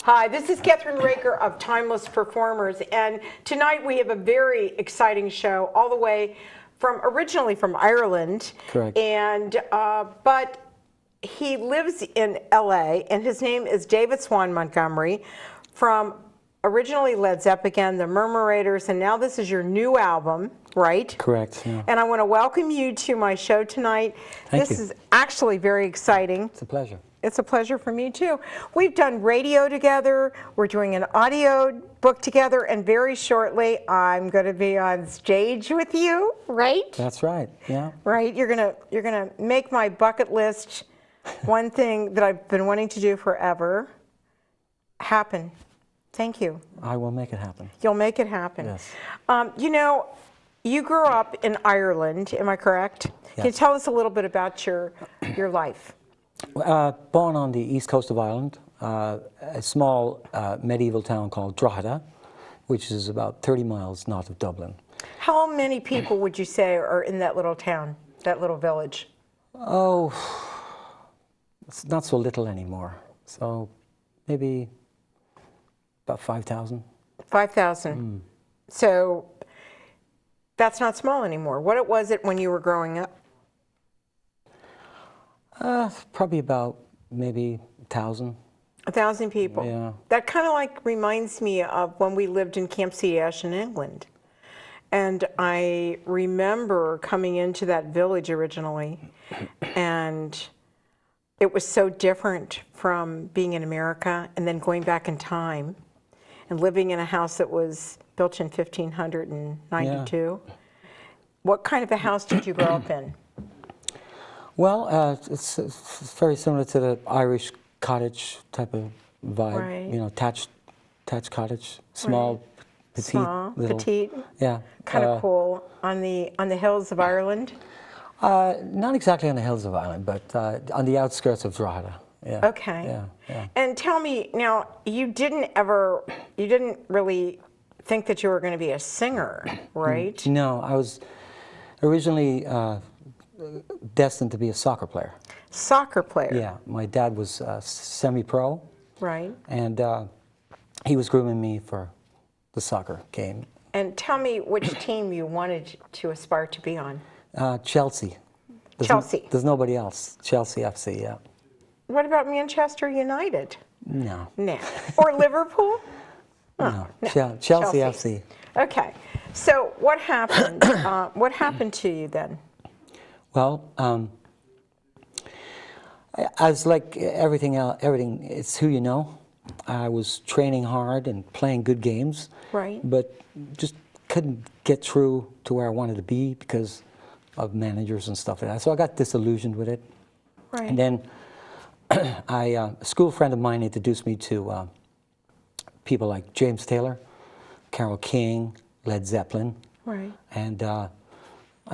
Hi, this is Kathryn Raaker of Timeless Performers, and tonight we have a very exciting show, all the way originally from Ireland. Correct. And but he lives in LA, and his name is David Swam Montgomery, from originally Led ZepAgain, the Murmurators, and now this is your new album, right? Correct. Yeah. And I want to welcome you to my show tonight. Thank you. This is actually very exciting. It's a pleasure. It's a pleasure for me too. We've done radio together, we're doing an audio book together, and very shortly I'm going to be on stage with you, right? That's right, yeah. Right, you're gonna make my bucket list, one thing that I've been wanting to do forever, happen. Thank you. I will make it happen. You'll make it happen. Yes. You know, you grew up in Ireland, am I correct? Yes. Can you tell us a little bit about your life? Born on the east coast of Ireland, a small medieval town called Drogheda, which is about 30 miles north of Dublin. How many people would you say are in that little town, that little village? Oh, it's not so little anymore. So maybe about 5,000. 5,000. So that's not small anymore. What was it when you were growing up? Probably about maybe 1,000. 1,000 people. Yeah. That kind of like reminds me of when we lived in Camp Ash in England. And I remember coming into that village originally, and it was so different from being in America and then going back in time and living in a house that was built in 1592. Yeah. What kind of a house did you grow up in? Well, it's very similar to the Irish cottage type of vibe. Right. You know, thatched cottage, small, right. petite, small, little, petite. Yeah. Kind of cool on the hills of Ireland. Not exactly on the hills of Ireland, but on the outskirts of Drogheda. Yeah. Okay. Yeah. Yeah. And tell me now, you didn't really think that you were going to be a singer, right? No, I was originally destined to be a soccer player. Soccer player? Yeah. My dad was semi-pro. Right. And he was grooming me for the soccer game. And tell me which team you wanted to aspire to be on. Chelsea. Chelsea. There's nobody else. Chelsea FC, yeah. What about Manchester United? No. No. Or Liverpool? No. Chelsea FC. Okay. So what happened? What happened to you then? Well, as like everything else, it's who you know. I was training hard and playing good games, right? But just couldn't get through to where I wanted to be because of managers and stuff like that. So I got disillusioned with it. Right. And then a school friend of mine introduced me to people like James Taylor, Carole King, Led Zeppelin. Right. And I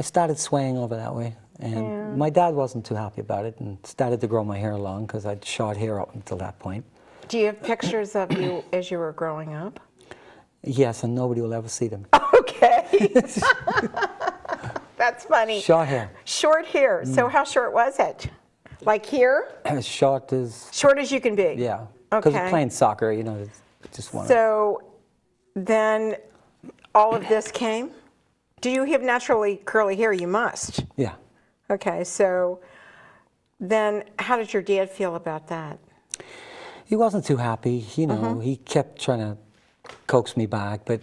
started swaying over that way. And my dad wasn't too happy about it and started to grow my hair long because I'd short hair up until that point. Do you have pictures of you as you were growing up? Yes, and nobody will ever see them. Okay. That's funny. Short hair. Short hair. So how short was it? Like here? As short as... Short as you can be? Yeah. Okay. Because playing soccer, you know, just want So then all of this came? Do you have naturally curly hair? You must. Yeah. Okay, so then how did your dad feel about that? He wasn't too happy. You know, he kept trying to coax me back, but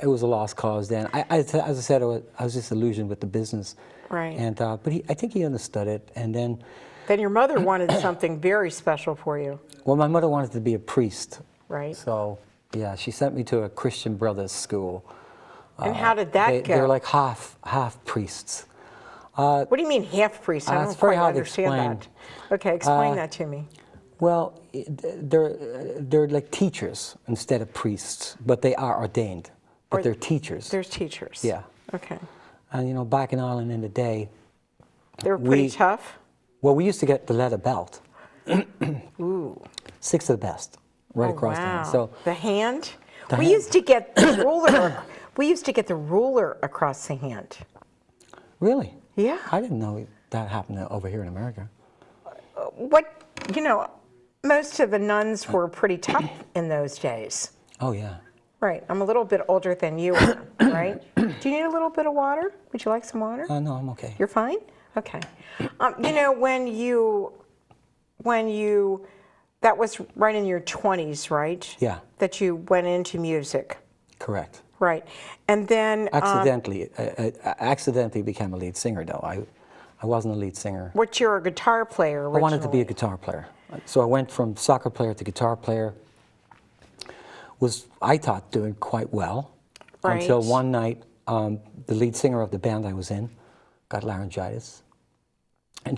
it was a lost cause then. As I said, I was disillusioned with the business. Right. And but I think he understood it. And then your mother wanted something very special for you. Well, my mother wanted to be a priest. Right. So yeah, she sent me to a Christian Brothers school. And how did that go? They're like half priests. What do you mean half priest? I don't quite understand that. Okay, explain that to me. Well, they're like teachers instead of priests, but they are ordained. But they're teachers. There's teachers. Yeah. Okay. And you know, back in Ireland in the day, they were pretty tough. Well, we used to get the leather belt. Ooh. 6 of the best, right across the hand. So the hand. We used to get the ruler. We used to get the ruler across the hand. Really? Yeah. I didn't know that happened over here in America. What, you know, most of the nuns were pretty tough in those days. Oh, yeah. Right. I'm a little bit older than you are, right? Do you need a little bit of water? Would you like some water? No, I'm okay. You're fine? Okay. You know, that was right in your 20s, right? Yeah. That you went into music. Correct. Right. And then... Accidentally, I accidentally became a lead singer, though. I wasn't a lead singer. What, you're a guitar player originally? I wanted to be a guitar player. So I went from soccer player to guitar player. Was, I thought, doing quite well. Right. Until one night, the lead singer of the band I was in got laryngitis. And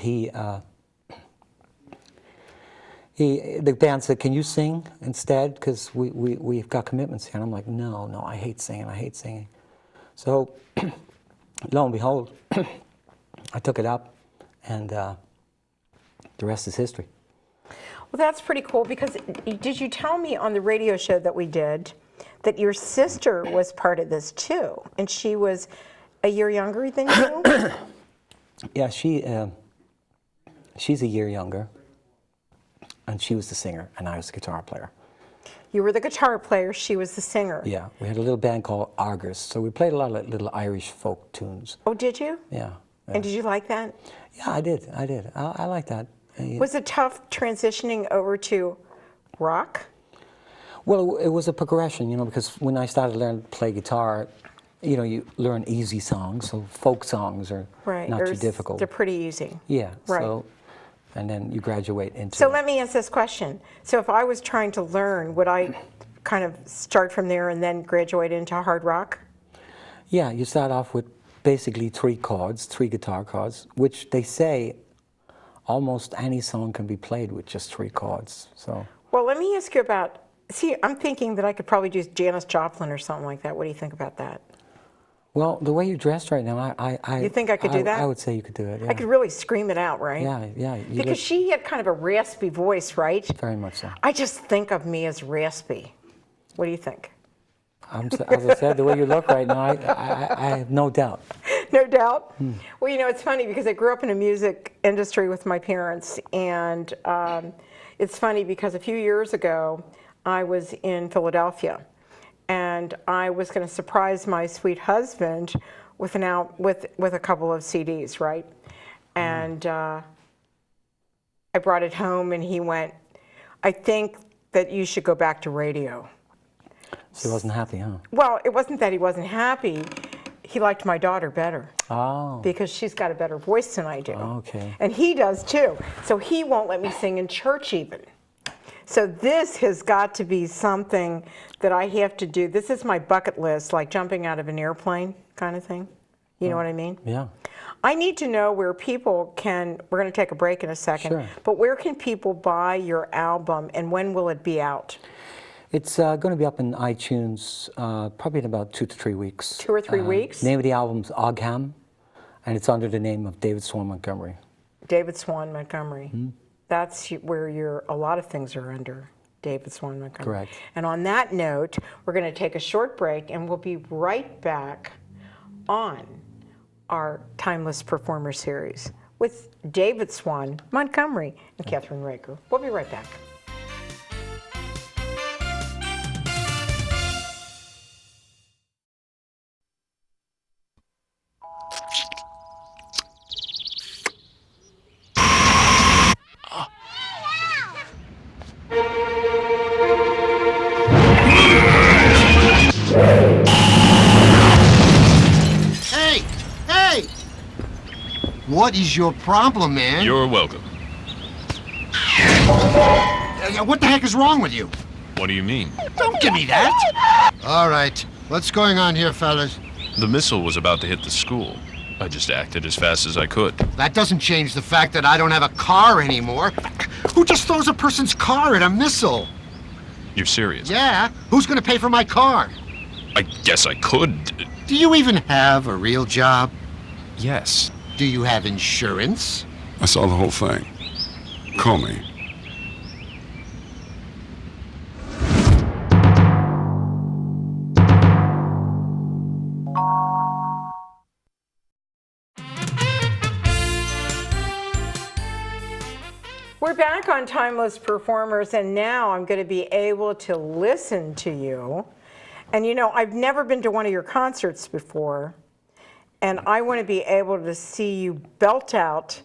the band said, "Can you sing instead? Because we've got commitments here." And I'm like, no, I hate singing. So, lo and behold, I took it up, and the rest is history. Well, that's pretty cool, because did you tell me on the radio show that we did that your sister was part of this too, and she was a year younger than you? Yeah, she's a year younger, and she was the singer, and I was the guitar player. You were the guitar player, she was the singer. Yeah, we had a little band called Argus, so we played a lot of little Irish folk tunes. Oh, did you? Yeah. And did you like that? Yeah, I did. I like that. Was it tough transitioning over to rock? Well, it was a progression, you know, because when I started learning to play guitar, you know, you learn easy songs, so folk songs are not too difficult. They're pretty easy. Yeah, right. So, and then you graduate into... So let me ask this question. So if I was trying to learn, would I kind of start from there and then graduate into hard rock? Yeah, you start off with basically three guitar chords, which they say almost any song can be played with just 3 chords. So. Well, let me ask you about, see, I'm thinking that I could probably do Janis Joplin or something like that. What do you think about that? Well, the way you're dressed right now, You think I could do that? I would say you could do it, yeah. I could really scream it out, right? Yeah. Because she had kind of a raspy voice, right? Very much so. I just think of me as raspy. What do you think? As I said, the way you look right now, I have no doubt. No doubt. Well, you know, it's funny because I grew up in a music industry with my parents, and it's funny because a few years ago, I was in Philadelphia, and I was going to surprise my sweet husband with a couple of CDs, right? And I brought it home, and he went, "I think that you should go back to radio." So he wasn't happy, huh? Well, it wasn't that he wasn't happy. He liked my daughter better. Oh. Because she's got a better voice than I do. Okay. And he does too. So he won't let me sing in church even. So this has got to be something that I have to do. This is my bucket list, like jumping out of an airplane kind of thing. You know what I mean? Yeah. I need to know where people can, we're going to take a break in a second, Sure. but where can people buy your album and when will it be out? It's going to be up in iTunes probably in about 2 to 3 weeks. 2 or 3 weeks? The name of the album's Ogham, and it's under the name of David Swam Montgomery. David Swam Montgomery. That's where a lot of things are under David Swam Montgomery. Correct. And on that note, we're going to take a short break, and we'll be right back on our Timeless Performer series with David Swam Montgomery and Kathryn Raaker. We'll be right back. What is your problem, man? You're welcome. What the heck is wrong with you? What do you mean? Don't give me that! All right, what's going on here, fellas? The missile was about to hit the school. I just acted as fast as I could. That doesn't change the fact that I don't have a car anymore. Who just throws a person's car at a missile? You're serious? Yeah, who's gonna pay for my car? I guess I could. Do you even have a real job? Yes. Do you have insurance? I saw the whole thing. Call me. We're back on Timeless Performers, and now I'm going to be able to listen to you. And you know, I've never been to one of your concerts before, and I want to be able to see you belt out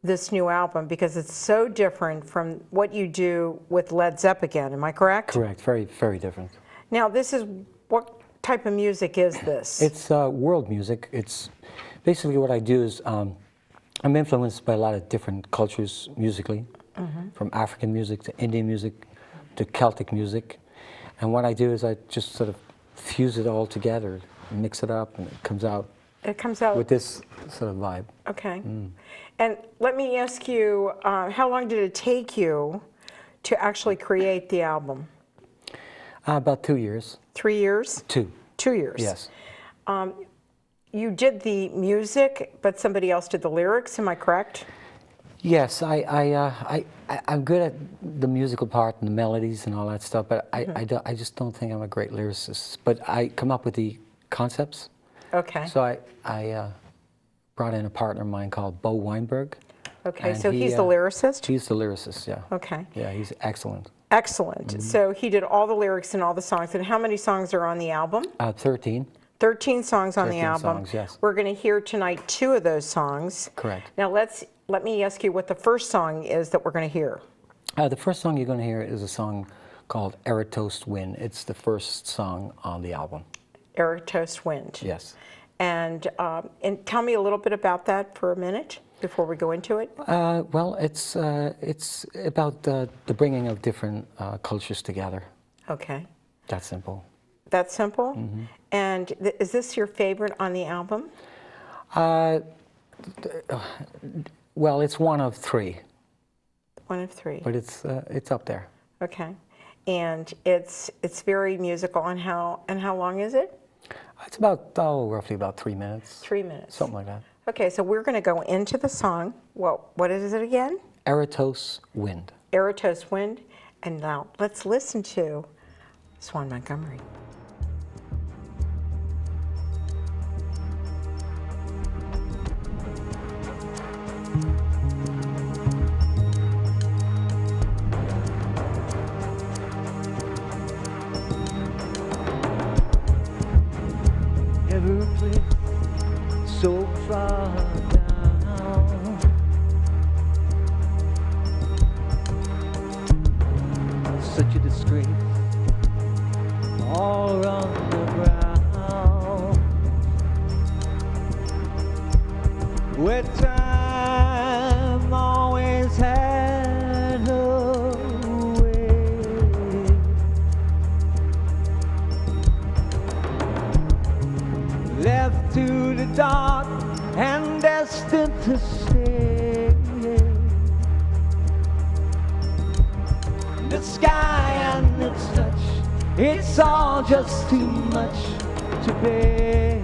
this new album because it's so different from what you do with Led ZepAgain. Am I correct? Correct. Very, very different. Now, this is, what type of music is this? It's world music. It's basically what I do is I'm influenced by a lot of different cultures musically, from African music to Indian music to Celtic music. And what I do is I just sort of fuse it all together, mix it up, and it comes out. It comes out with this sort of vibe. Okay. And let me ask you, how long did it take you to actually create the album? About 2 years. 3 years? 2. 2 years. Yes. You did the music, but somebody else did the lyrics. Am I correct? Yes, I'm good at the musical part and the melodies and all that stuff, but I just don't think I'm a great lyricist. But I come up with the concepts. Okay. So I brought in a partner of mine called Bo Weinberg. Okay, so he's the lyricist? He's the lyricist, yeah. Okay. Yeah, he's excellent. Excellent. So he did all the lyrics and all the songs. And how many songs are on the album? 13. 13 songs on the album. 13 songs, yes. We're going to hear tonight 2 of those songs. Correct. Now let me ask you what the first song is that we're going to hear. The first song you're going to hear is a song called Eratos Wind. It's the first song on the album. Eratos Wind. Yes. And tell me a little bit about that for a minute before we go into it. Well, it's about the bringing of different cultures together. Okay. That's simple. That's simple? And is this your favorite on the album? Well, it's one of 3. One of 3. But it's up there. Okay. And it's very musical. And how long is it? It's about, roughly about 3 minutes. 3 minutes. Something like that. Okay, so we're going to go into the song. Well, what is it again? Eratos Wind. Eratos Wind. And now let's listen to Swan Montgomery. Every place so far down, such a disgrace all around the ground, where time always had her way. Left to the dark and destined to stay. The sky and its touch, it's all just too much to bear.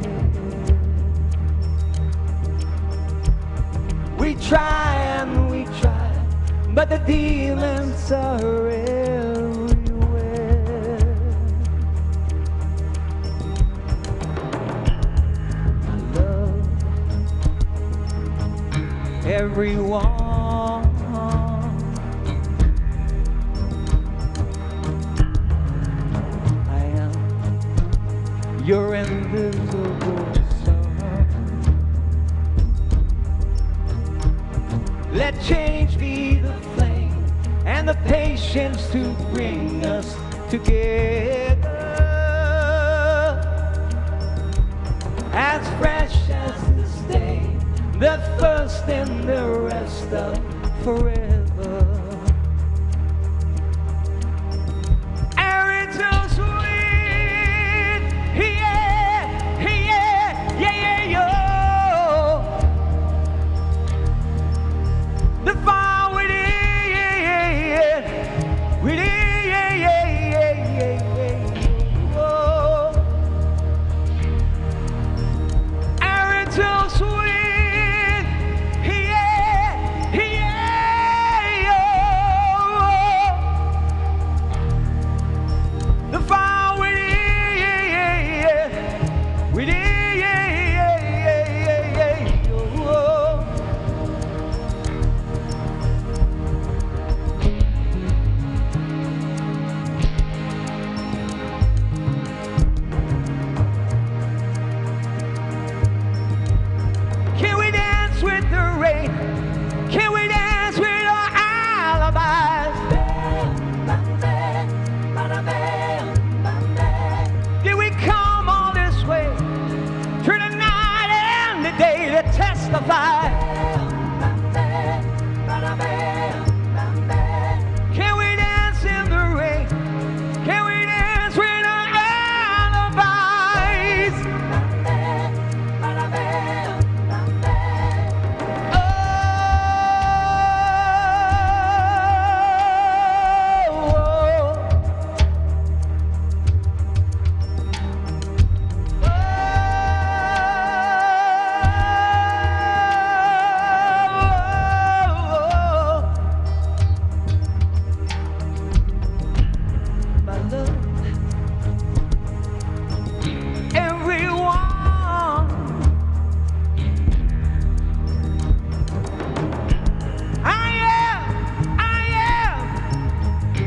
We try and we try, but the demons are everywhere. Everyone, I am your invisible sun. Let change be the flame and the patience to bring us together, as fresh as this day, the first and the rest of forever. Eratos Wind, yeah, yeah, yeah, yeah, yo. The fire within, yeah, yeah, oh. Eratos Wind.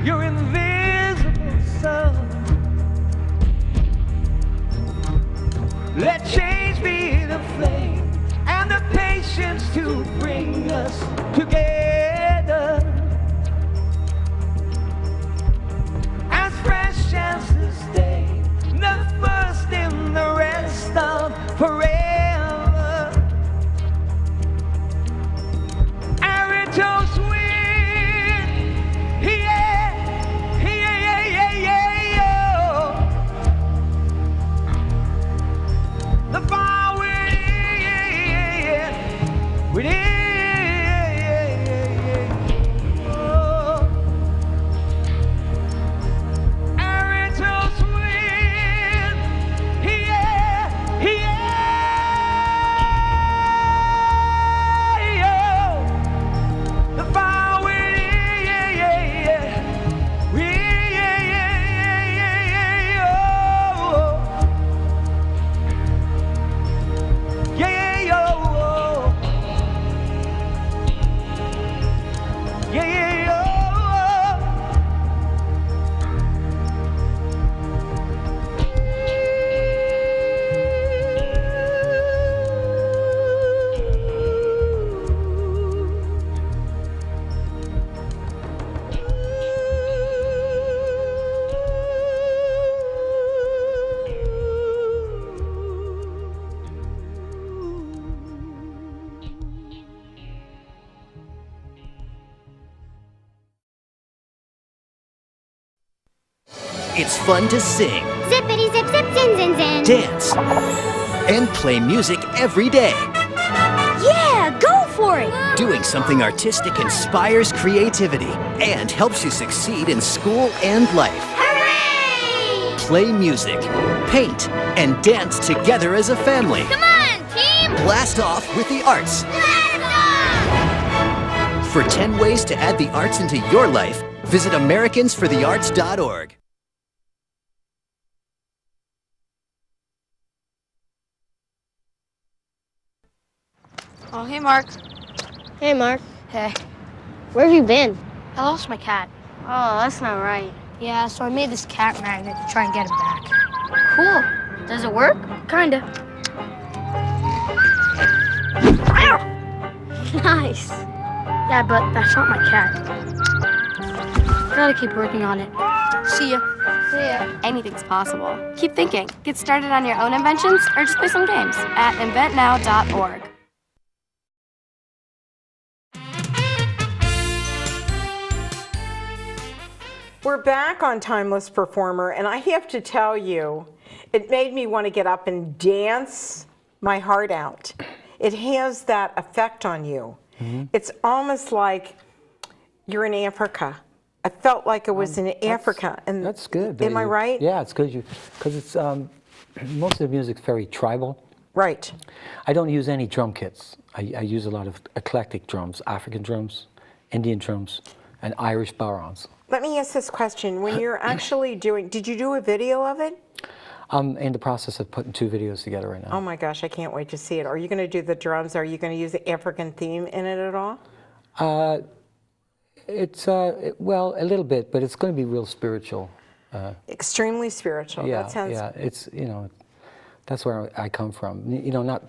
your invisible sun. Let change be the flame and the patience to bring us together. As fresh as this day, the first in the rest of forever. Eratos wind, yeah, yeah, yeah, yeah, yeah, oh. The fire wind, yeah, yeah, yeah, It's fun to sing, Zippity zip zip zin zin zin. dance, and play music every day. Yeah, go for it. Doing something artistic inspires creativity and helps you succeed in school and life. Hooray! Play music, paint, and dance together as a family. Come on, team. Blast off with the arts. Blast off! For 10 ways to add the arts into your life, visit americansforthearts.org. Oh, hey, Mark. Hey, Mark. Hey. Where have you been? I lost my cat. Oh, that's not right. Yeah, so I made this cat magnet to try and get him back. Cool. Does it work? Kinda. Nice. Yeah, but that's not my cat. Gotta keep working on it. See ya. See ya. Anything's possible. Keep thinking. Get started on your own inventions or just play some games at inventnow.org. We're back on Timeless Performer, and I have to tell you, it made me want to get up and dance my heart out. It has that effect on you. Mm-hmm. It's almost like you're in Africa. I felt like I was in Africa. And that's good. Am I right? Yeah, it's good. Because it's most of the music's very tribal. Right. I don't use any drum kits. I use a lot of eclectic drums, African drums, Indian drums, and Irish barons. Let me ask this question. When you're actually doing, did you do a video of it? I'm in the process of putting 2 videos together right now. Oh my gosh, I can't wait to see it. Are you going to do the drums? Are you going to use the African theme in it at all? It's, well, a little bit, but it's going to be real spiritual. Extremely spiritual. Yeah, that sounds... yeah, it's, you know, that's where I come from. You know, not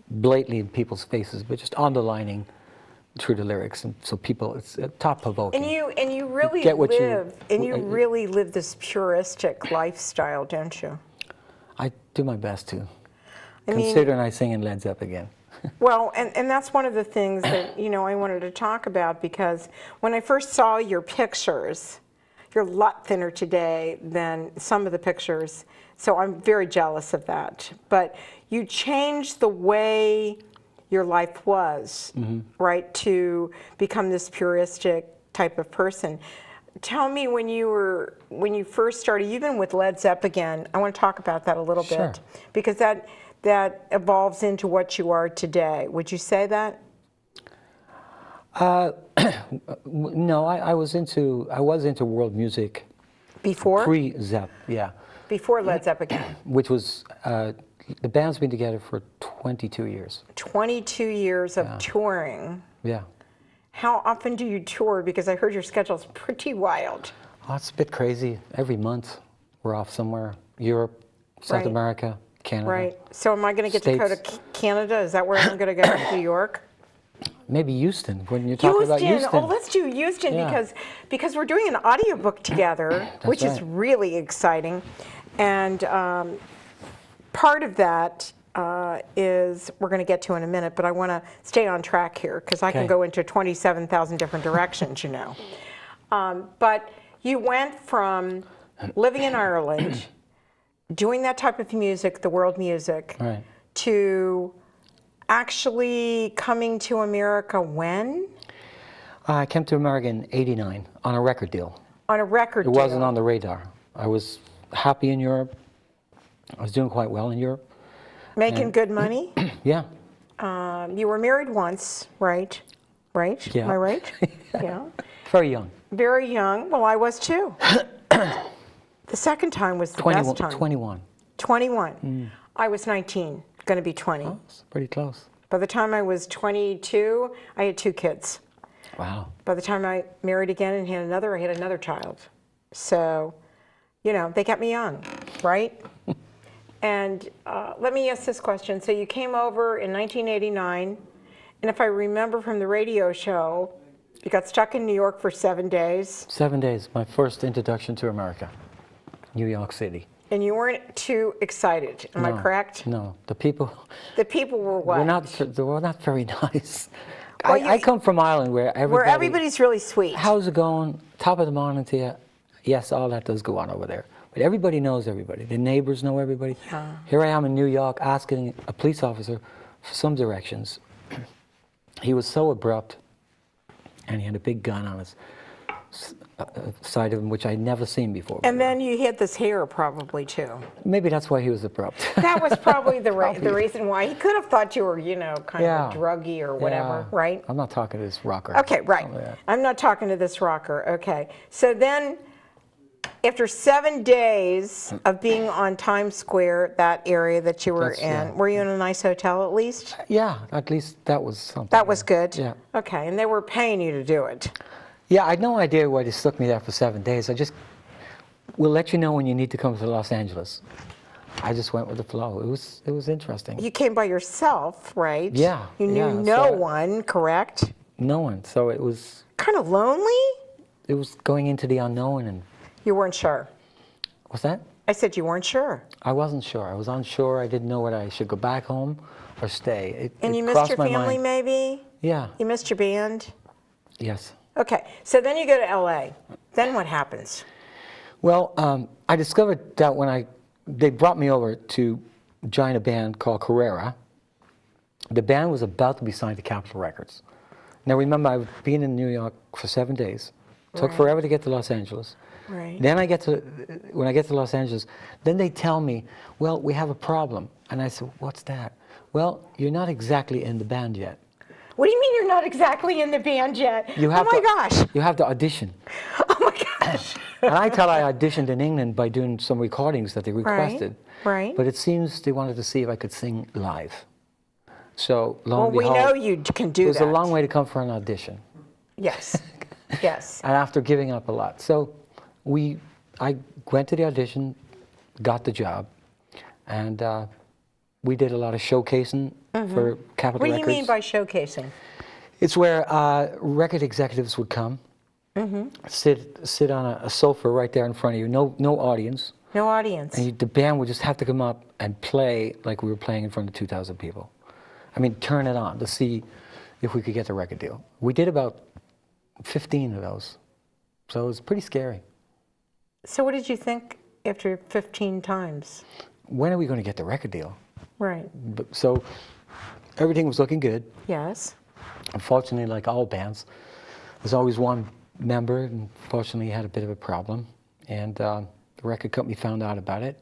blatantly in people's faces, but just underlining through the lyrics, and so people, it's thought provoking. And you really really live this puristic lifestyle, don't you? I do my best to. Considering I sing in Led Zepp again. Well, and that's one of the things that I wanted to talk about, because when I first saw your pictures, you're a lot thinner today than some of the pictures, so I'm very jealous of that. But you changed the way your life was, right, to become this puristic type of person. Tell me, when you first started, even with Led Zepp again, I want to talk about that a little bit, because that evolves into what you are today. Would you say that? No, I was into world music before pre-Zepp, yeah. Before Led Zepp again, which was the band's been together for 22 years. 22 years of touring. Yeah. How often do you tour? Because I heard your schedule's pretty wild. Oh, it's a bit crazy. Every month we're off somewhere. Europe, South Right. America, Canada. Right. So am I going to get to go to States. Canada? Is that where I'm going to go? New York? Maybe Houston, when you're talking about Houston. Oh, let's do Houston Yeah. because we're doing an audiobook together, which is right. really exciting. And part of that is we're going to get to in a minute, but I want to stay on track here because I can Okay. go into 27,000 different directions, you know. But you went from living in Ireland, doing that type of music, the world music, Right. to actually coming to America when? I came to America in '89 on a record deal. On a record It deal. wasn't on the radar. I was happy in Europe. I was doing quite well in Europe. Making good money. Yeah. You were married once, right? Right? Yeah. Am I right? Yeah. Very young. Very young. Well, I was too. The second time was the 21. best time. 21. 21. I was 19, going to be 20. Oh, it's pretty close. By the time I was 22, I had 2 kids. Wow. By the time I married again and had another, I had another child. So, you know, they kept me young, right? And let me ask this question. So you came over in 1989, and if I remember from the radio show, you got stuck in New York for 7 days. 7 days, my first introduction to America, New York City. And you weren't too excited, am I No, correct? No, the people The people were what? they were not very nice. Well, I come from Ireland where everybody's really sweet. How's it going? Top of the morning to you. Yes, all that does go on over there. But everybody knows everybody. The neighbors know everybody. Yeah. Here I am in New York asking a police officer for some directions. He was so abrupt, and he had a big gun on his side of him, which I'd never seen before. And then you had this hair probably too. Maybe that's why he was abrupt. That was probably the reason why. He could have thought you were, you know, kind of a druggie or whatever, Yeah. right? I'm not talking to this rocker. Okay, right. Oh, yeah. I'm not talking to this rocker. Okay. So then, after 7 days of being on Times Square, that area that you were in, were you in a nice hotel at least? Yeah, at least that was something. That was good? Yeah. Okay, and they were paying you to do it? Yeah, I had no idea why they stuck me there for 7 days. We'll let you know when you need to come to Los Angeles. I just went with the flow. It was interesting. You came by yourself, right? Yeah. You knew no one, correct? No one. So it was. Kind of lonely? It was going into the unknown, and. You weren't sure? What's that? I said you weren't sure. I wasn't sure. I was unsure. I didn't know whether I should go back home or stay. And you missed crossed your my family, mind. maybe? Yeah. You missed your band? Yes. Okay, so then you go to LA. Then what happens? Well, I discovered that they brought me over to join a band called Carrera. The band was about to be signed to Capitol Records. Now remember, I've been in New York for 7 days. Took forever to get to Los Angeles. Right. Then when I get to Los Angeles, then they tell me, well, we have a problem. And I said, what's that? Well, you're not exactly in the band yet. What do you mean you're not exactly in the band yet? You have oh my gosh. You have to audition. Oh my gosh. And I thought I auditioned in England by doing some recordings that they requested. Right. But it seems they wanted to see if I could sing live. So lo Well, and we behold, know you can do it was that. a long way to come for an audition. Yes. Yes. And after giving up a lot. So I went to the audition, got the job, and we did a lot of showcasing for Capitol Records. What do you mean by showcasing? It's where record executives would come, sit on a sofa right there in front of you, no audience. No audience. And the band would just have to come up and play like we were playing in front of 2,000 people. I mean, turn it on to see if we could get the record deal. We did about 15 of those, so it was pretty scary. So what did you think after 15 times? When are we going to get the record deal? Right. So everything was looking good. Yes. Unfortunately, like all bands, there's always one member, and fortunately he had a bit of a problem. And the record company found out about it.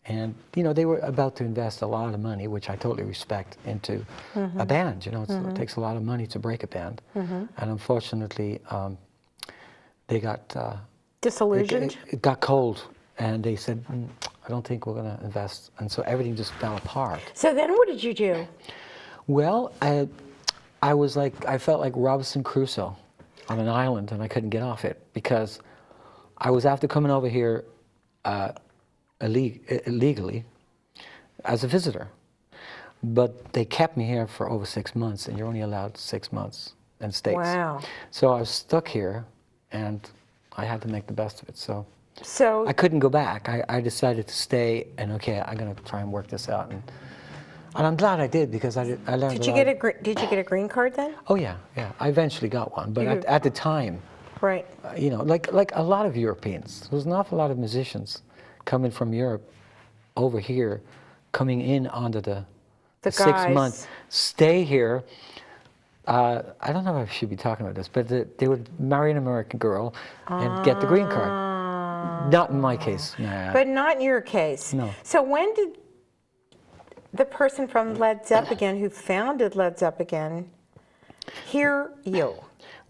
And, you know, they were about to invest a lot of money, which I totally respect, into a band. You know, it takes a lot of money to break a band. And unfortunately, they got... disillusioned? It got cold, and they said, I don't think we're going to invest. And so everything just fell apart. So then what did you do? Well, I felt like Robinson Crusoe on an island, and I couldn't get off it because I was after coming over here illegally as a visitor. But they kept me here for over 6 months, and you're only allowed 6 months in the States. Wow. So I was stuck here, and I had to make the best of it. So So I couldn't go back. I decided to stay, and okay, I'm going to try and work this out. And I'm glad I did, because I learned did you get a green card then? Oh, yeah, yeah. I eventually got one. But at the time, right. You know, like a lot of Europeans, there was an awful lot of musicians coming from Europe over here, coming in under the 6 month stay here. I don't know if I should be talking about this, but they would marry an American girl and get the green card. Not in my case. Nah. But not in your case. No. So when did the person from Led Zeppelin who founded Led Zeppelin hear you?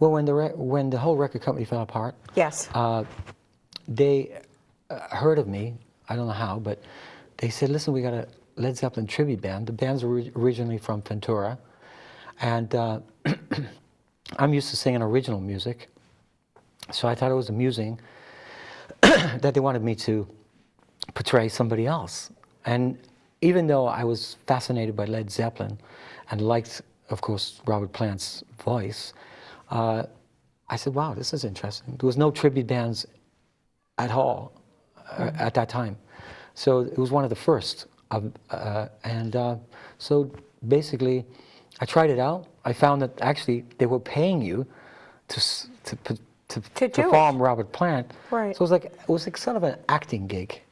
Well, when the whole record company fell apart, yes, they heard of me. I don't know how, but they said, "Listen, we got a Led Zeppelin tribute band." The band's originally from Ventura, and I'm used to singing original music, so I thought it was amusing that they wanted me to portray somebody else. And even though I was fascinated by Led Zeppelin and liked, of course, Robert Plant's voice, I said, "Wow, this is interesting." There was no tribute bands at all at that time, so it was one of the first. So basically, I tried it out. I found that actually they were paying you to perform Robert Plant. Right. So it was like sort of an acting gig.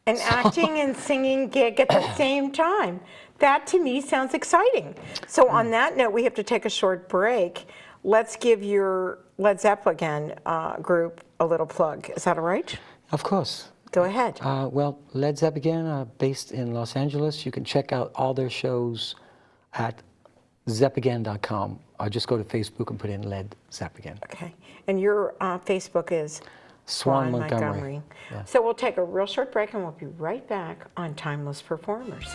An acting and singing gig at the same time. That to me sounds exciting. So on that note, we have to take a short break. Let's give your Led Zeppelin group a little plug. Is that all right? Of course. Go ahead. Well, Led Zeppagin, based in Los Angeles. You can check out all their shows at ZepAgain.com, or just go to Facebook and put in Led Zeppagin. Okay. And your Facebook is? Swan Montgomery. Yeah. So we'll take a real short break, and we'll be right back on Timeless Performers.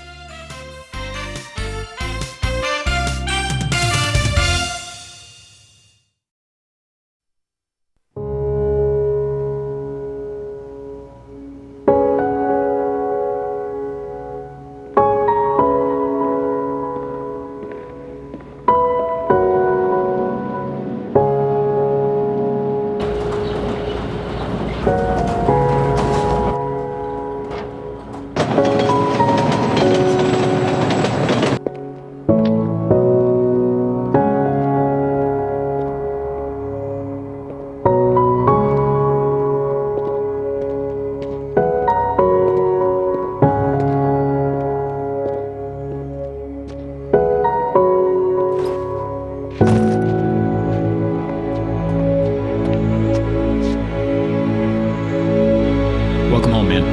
Welcome home, man.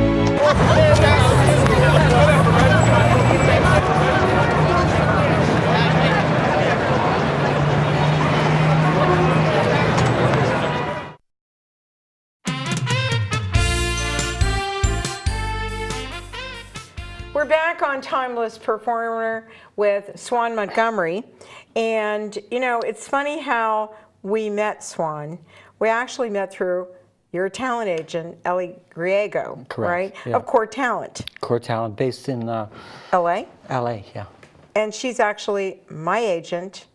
We're back on Timeless Performer with Swan Montgomery. And, you know, it's funny how we met Swan. We actually met through your talent agent, Ellie Griego, Correct, right? yeah. Of Core Talent. Core Talent, based in L.A.? L.A., yeah. And she's actually my agent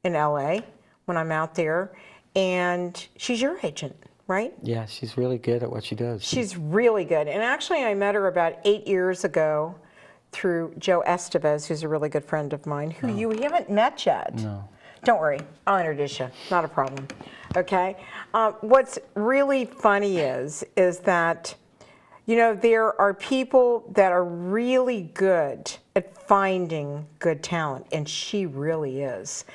in L.A. when I'm out there. And she's your agent, right? Yeah, she's really good at what she does. She's really good. And actually, I met her about 8 years ago through Joe Estevez, who's a really good friend of mine, who you haven't met yet. No. Don't worry, I'll introduce you. Not a problem. Okay? What's really funny is that, you know, there are people that are really good at finding good talent, and she really is.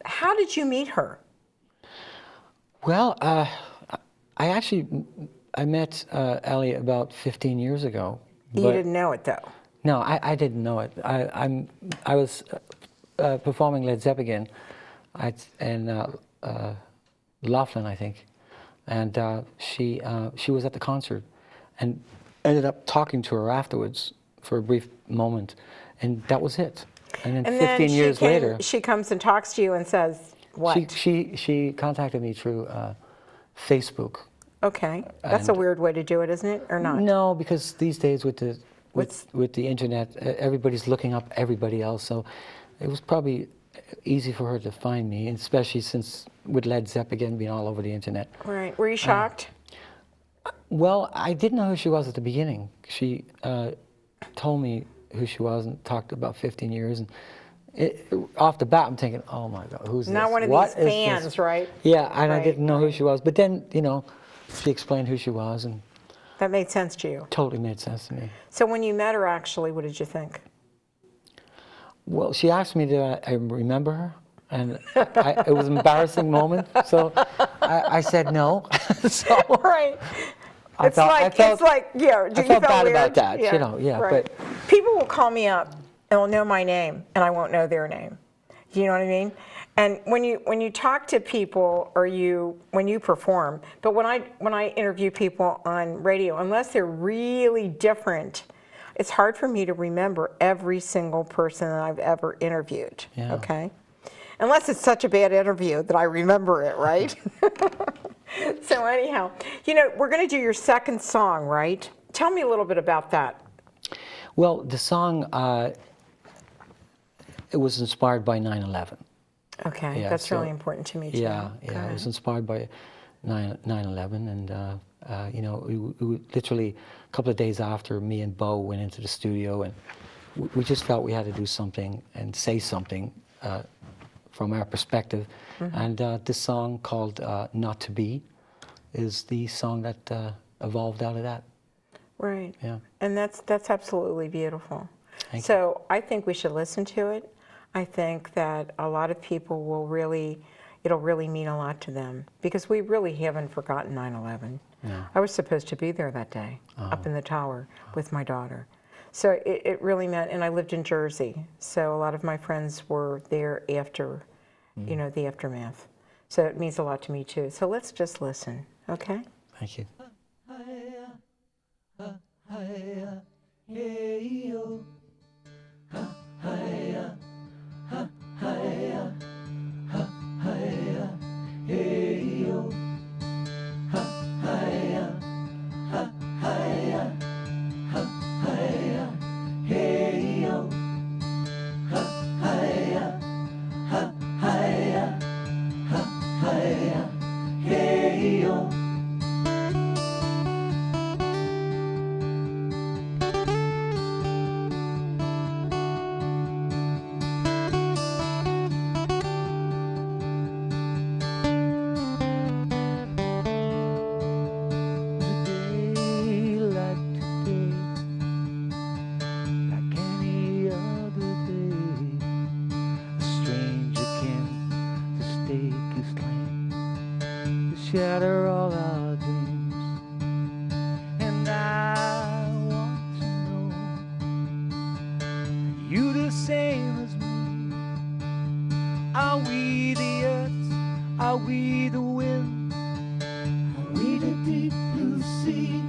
How did you meet her? Well, I met Ellie about 15 years ago. You didn't know it, though. No, I didn't know it. I was performing Led Zeppelin in Laughlin, I think, and she was at the concert, and ended up talking to her afterwards for a brief moment, and that was it. And then And 15 then years later, she comes and talks to you and says, what? she contacted me through Facebook. Okay, that's a weird way to do it, isn't it, or not? No, because these days with the internet, everybody's looking up everybody else, so it was probably easy for her to find me, and especially since with Led Zepp again being all over the internet. Right. Were you shocked? Well, I didn't know who she was at the beginning. She told me who she was and talked about 15 years, and off the bat, I'm thinking, oh my God, who's this? Not one of What these is fans, this? right? Yeah, and Right, I didn't know who she was. But then, you know, she explained who she was, and that made sense to you. Totally made sense to me. So when you met her, actually, what did you think? Well, she asked me did I remember her, and it was an embarrassing moment. So I said no. So right. I felt yeah. I felt bad about that. Yeah, you know, yeah. Right. But people will call me up and will know my name, and I won't know their name. You know what I mean? And when you talk to people, or when you perform, but when I interview people on radio, unless they're really different, it's hard for me to remember every single person that I've ever interviewed. Yeah. Okay? Unless it's such a bad interview that I remember it, right? So anyhow, you know, we're going to do your second song, right? Tell me a little bit about that. Well, the song it was inspired by 9/11. Okay, Yeah, that's really important to me too. Yeah, yeah, it was inspired by 9/11, and you know, we literally a couple of days after, me and Bo went into the studio, and we just felt we had to do something and say something from our perspective. And this song called "Not to Be" is the song that evolved out of that. Right. Yeah. And that's absolutely beautiful. Thank so I think we should listen to it. I think that a lot of people it'll really mean a lot to them, because we really haven't forgotten 9/11. No. I was supposed to be there that day, up in the tower with my daughter. So it really meant, and I lived in Jersey, so a lot of my friends were there after, you know, the aftermath. So it means a lot to me too. So let's just listen, okay? Thank you. Shatter all our dreams, and I want to know, are you the same as me? Are we the earth? Are we the wind? Are we the deep blue sea?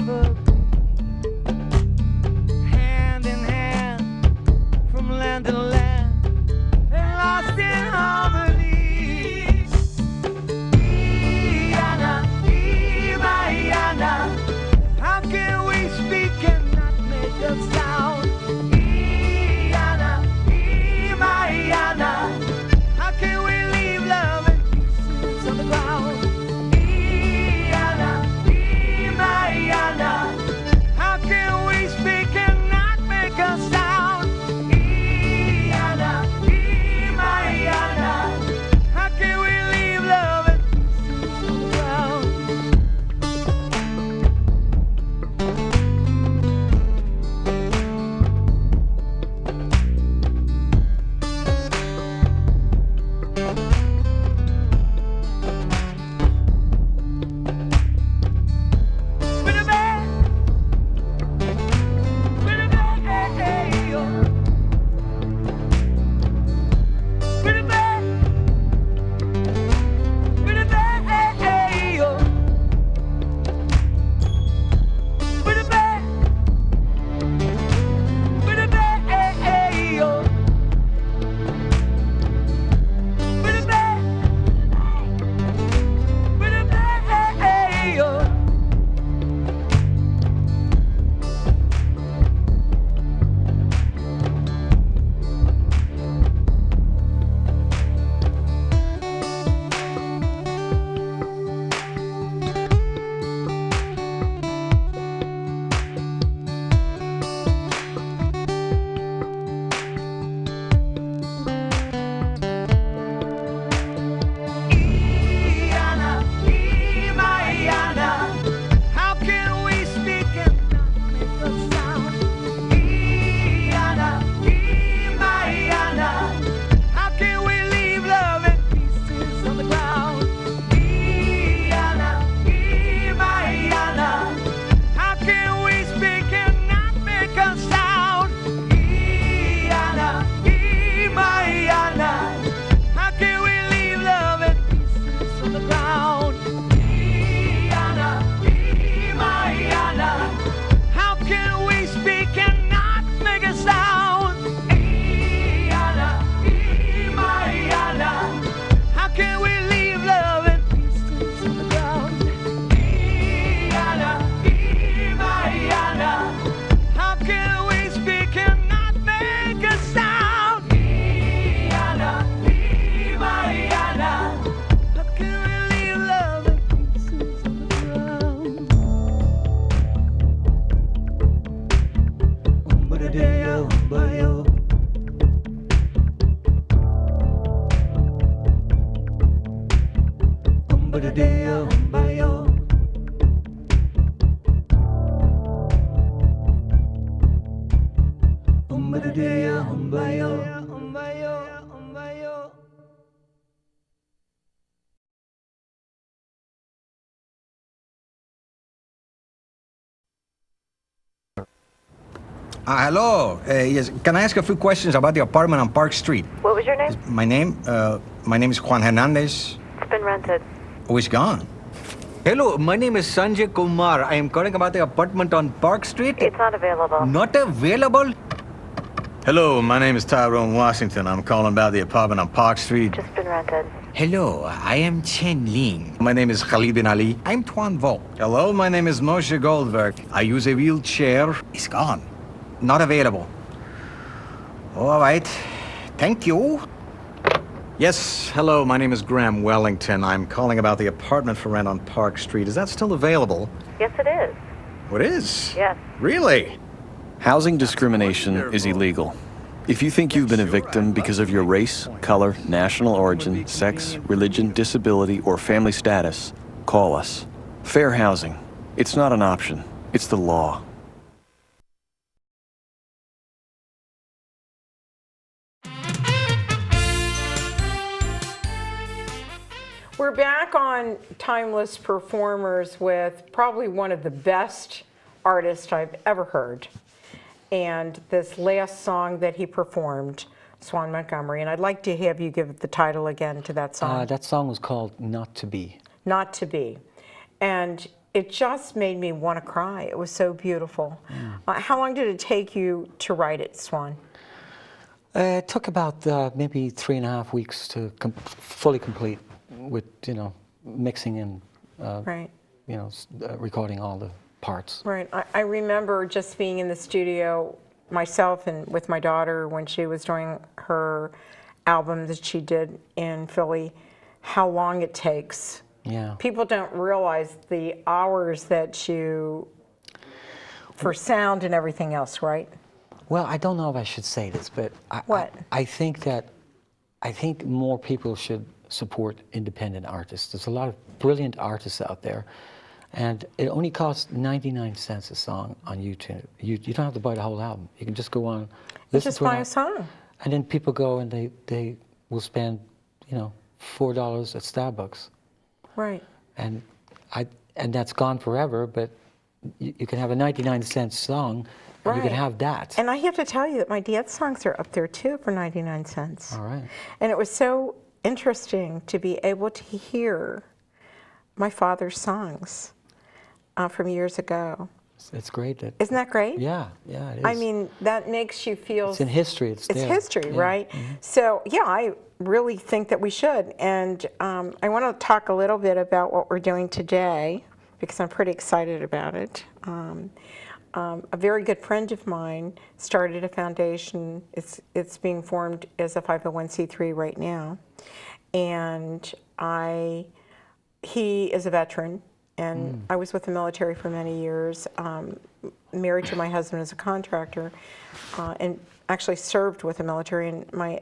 together, hand in hand, from land to land, and lost in harmony. Iana, Iana, how can we speak and not make a sound? Iana, Iana, how can we leave love and pieces on the ground? Iana, Iana, how can we speak and not make a sound? Iana, Iana, how can we leave love and pieces on the ground? Hello. Yes. Can I ask a few questions about the apartment on Park Street? What was your name? My name is Juan Hernandez. It's been rented. Oh, it's gone. Hello, my name is Sanjay Kumar. I am calling about the apartment on Park Street. It's not available. Not available? Hello, my name is Tyrone Washington. I'm calling about the apartment on Park Street. Just been rented. Hello, I am Chen Ling. My name is Khalid bin Ali. I'm Tuan Vo. Hello, my name is Moshe Goldberg. I use a wheelchair. It's gone. Not available. All right. Thank you. Yes, hello, my name is Graham Wellington. I'm calling about the apartment for rent on Park Street. Is that still available? Yes, it is. Oh, it is? Yes. Really? Housing discrimination is illegal. If you think you've been a victim because of your race, color, national origin, sex, religion, disability, or family status, call us. Fair housing. It's not an option. It's the law. We're back on Timeless Performers with probably one of the best artists I've ever heard. And this last song that he performed, Swan Montgomery, and I'd like to have you give the title again to that song. That song was called Not to Be. Not to Be. And it just made me want to cry. It was so beautiful. How long did it take you to write it, Swan? It took about maybe 3.5 weeks to fully complete with, mixing and, Right. recording all the parts. Right. I remember just being in the studio myself and with my daughter when she was doing her album that she did in Philly, how long it takes. Yeah. People don't realize the hours that for sound and everything else, right? Well, I don't know if I should say this, but I think more people should support independent artists. There's a lot of brilliant artists out there, and it only costs 99 cents a song on YouTube. You don't have to buy the whole album. You can just go on, listen just to buy a song. and then people go and they will spend, $4 at Starbucks. Right. And that's gone forever, but you can have a 99-cent song, and you can have that. And I have to tell you that my dad's songs are up there too for 99 cents. All right. And it was so interesting to be able to hear my father's songs from years ago. It's great. Isn't that great? Yeah, it is. I mean, that makes you feel... It's in history. It's there. history, Yeah. right? Mm-hmm. So, yeah, I really think that we should. And I want to talk a little bit about what we're doing today, because I'm pretty excited about it. A very good friend of mine started a foundation. It's being formed as a 501c3 right now. And he is a veteran. And I was with the military for many years, married to my husband as a contractor, and actually served with the military. And my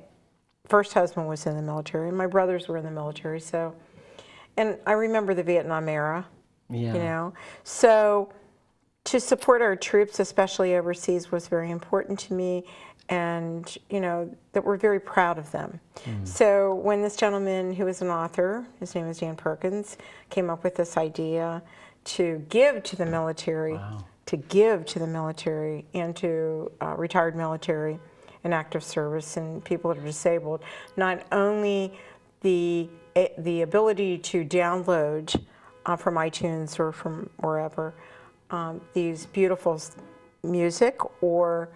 first husband was in the military, and my brothers were in the military. So, and I remember the Vietnam era, So to support our troops, especially overseas, was very important to me. And, that we're very proud of them. So when this gentleman, who is an author, his name is Dan Perkins, came up with this idea to give to the military, and to retired military and active service and people that are disabled, not only the ability to download from iTunes or from wherever these beautiful music or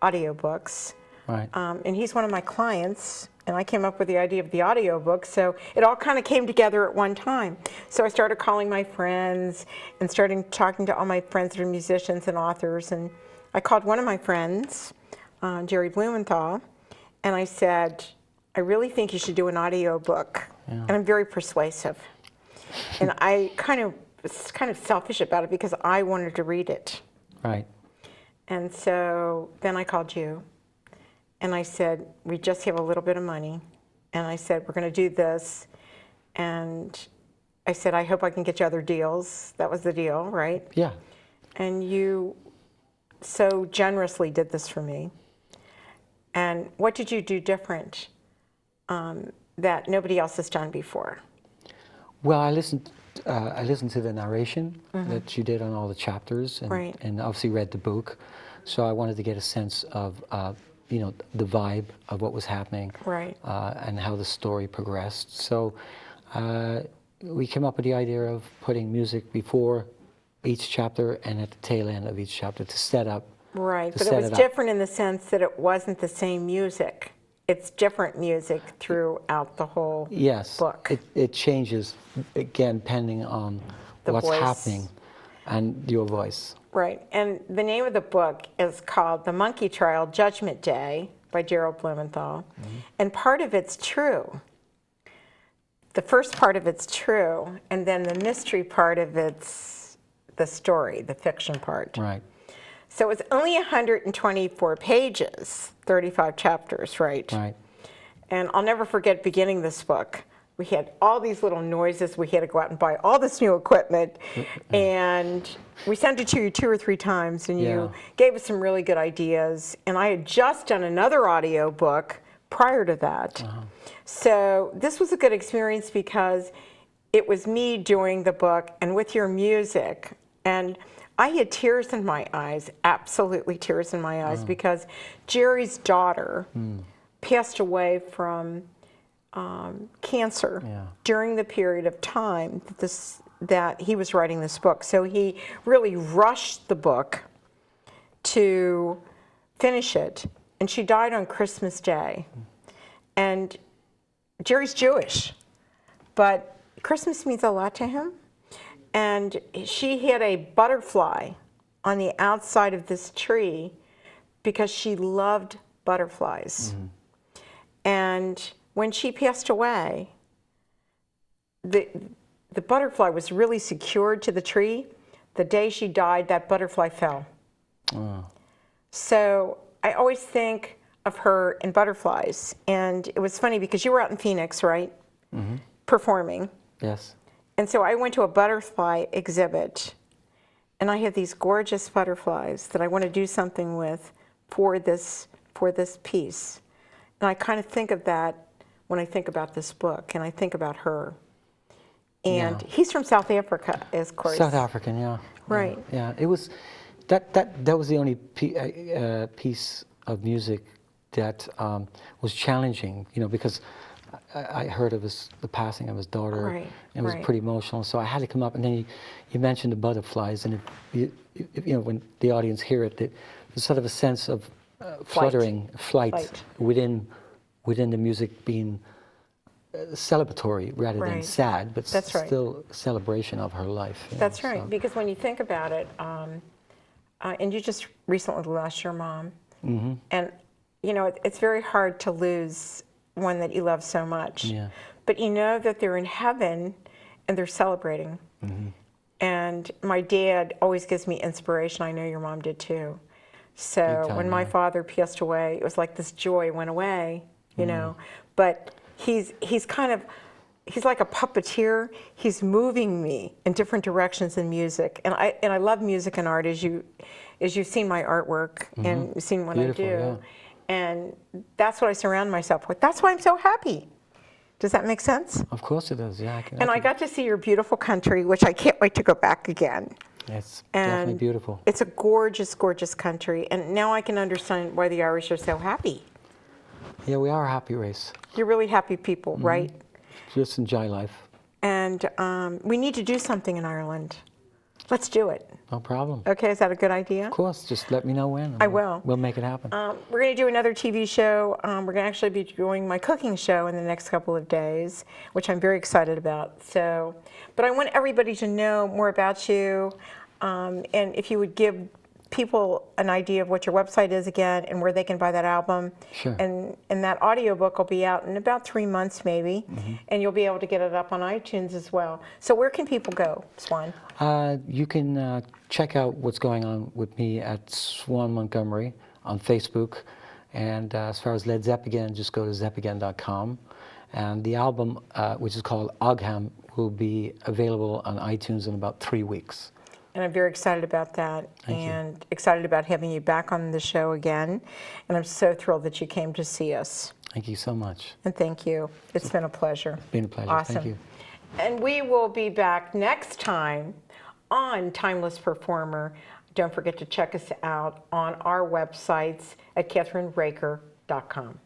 audiobooks. Right. And he's one of my clients, and I came up with the idea of the audiobook, so it all kind of came together at one time. So I started calling my friends and started talking to all my friends that are musicians and authors, and I called one of my friends, Jerry Blumenthal, and I said, I really think you should do an audiobook, and I'm very persuasive. And I was kind of selfish about it because I wanted to read it. Right. And so then I called you, and I said, we just have a little bit of money. And I said, we're going to do this. And I said, I hope I can get you other deals. That was the deal, right? Yeah. And you so generously did this for me. And what did you do different that nobody else has done before? Well, I listened to the narration that you did on all the chapters, and obviously read the book. So I wanted to get a sense of, the vibe of what was happening, and how the story progressed. So we came up with the idea of putting music before each chapter and at the tail end of each chapter to set up. Right, but it was different in the sense that it wasn't the same music. It's different music throughout the whole book. It changes, again, depending on what's happening and your voice. Right, and the name of the book is called The Monkey Trial, Judgment Day by Gerald Blumenthal. And part of it's true. The first part of it's true, and then the mystery part of it's the story, the fiction part. Right. So it's only 124 pages, 35 chapters, right? Right. And I'll never forget beginning this book. We had all these little noises. We had to go out and buy all this new equipment. And we sent it to you 2 or 3 times, and you gave us some really good ideas. And I had just done another audio book prior to that. So this was a good experience because it was me doing the book and with your music. And I had tears in my eyes, absolutely tears in my eyes, because Jerry's daughter passed away from cancer Yeah. during the period of time that he was writing this book. So he really rushed the book to finish it, and she died on Christmas Day. And Jerry's Jewish, but Christmas means a lot to him. And she had a butterfly on the outside of this tree because she loved butterflies. And when she passed away, the butterfly was really secured to the tree. The day she died, that butterfly fell. Oh. So I always think of her in butterflies. And it was funny because you were out in Phoenix, right? Performing. Yes. And so I went to a butterfly exhibit, and I have these gorgeous butterflies that I want to do something with for this piece. And I kind of think of that when I think about this book, and I think about her. And he's from South Africa, of course. South African, yeah. Right. Yeah, it was that was the only piece of music that was challenging, you know, because I heard of the passing of his daughter, Right, and it was pretty emotional. So I had to come up, and then you mentioned the butterflies, and you know, when the audience hear it, there's sort of a sense of fluttering, flight. within the music being celebratory rather than sad, but still a celebration of her life. That's right, because when you think about it, and you just recently lost your mom, and you know, it's very hard to lose one that you love so much. Yeah. But you know that they're in heaven and they're celebrating. And my dad always gives me inspiration. I know your mom did too. So when my father passed away, it was like this joy went away, you know. But he's like a puppeteer. He's moving me in different directions in music. And I love music and art, as you've seen my artwork and you've seen what Beautiful, I do. yeah. And that's what I surround myself with. That's why I'm so happy. Does that make sense? Of course it does, yeah. I got to see your beautiful country, which I can't wait to go back again. It's definitely And beautiful. it's a gorgeous, gorgeous country. And now I can understand why the Irish are so happy. Yeah, we are a happy race. You're really happy people, right? Just enjoy life. And we need to do something in Ireland. Let's do it. No problem. Okay, is that a good idea? Of course, just let me know when. I will. We'll make it happen. We're going to do another TV show. We're going to actually be doing my cooking show in the next couple of days, which I'm very excited about. So, but I want everybody to know more about you, and if you would give people an idea of what your website is again and where they can buy that album. Sure. And that audiobook will be out in about 3 months maybe, and you'll be able to get it up on iTunes as well. So where can people go, Swan? You can check out what's going on with me at Swan Montgomery on Facebook. And as far as Led ZepAgain, just go to ZepAgain.com. And the album, which is called Ogham, will be available on iTunes in about 3 weeks. And I'm very excited about that, and excited about having you back on the show again. And I'm so thrilled that you came to see us. Thank you so much. And thank you. It's been a pleasure. Been a pleasure. Awesome. Thank you. And we will be back next time on Timeless Performer. Don't forget to check us out on our websites at KathrynRaaker.com.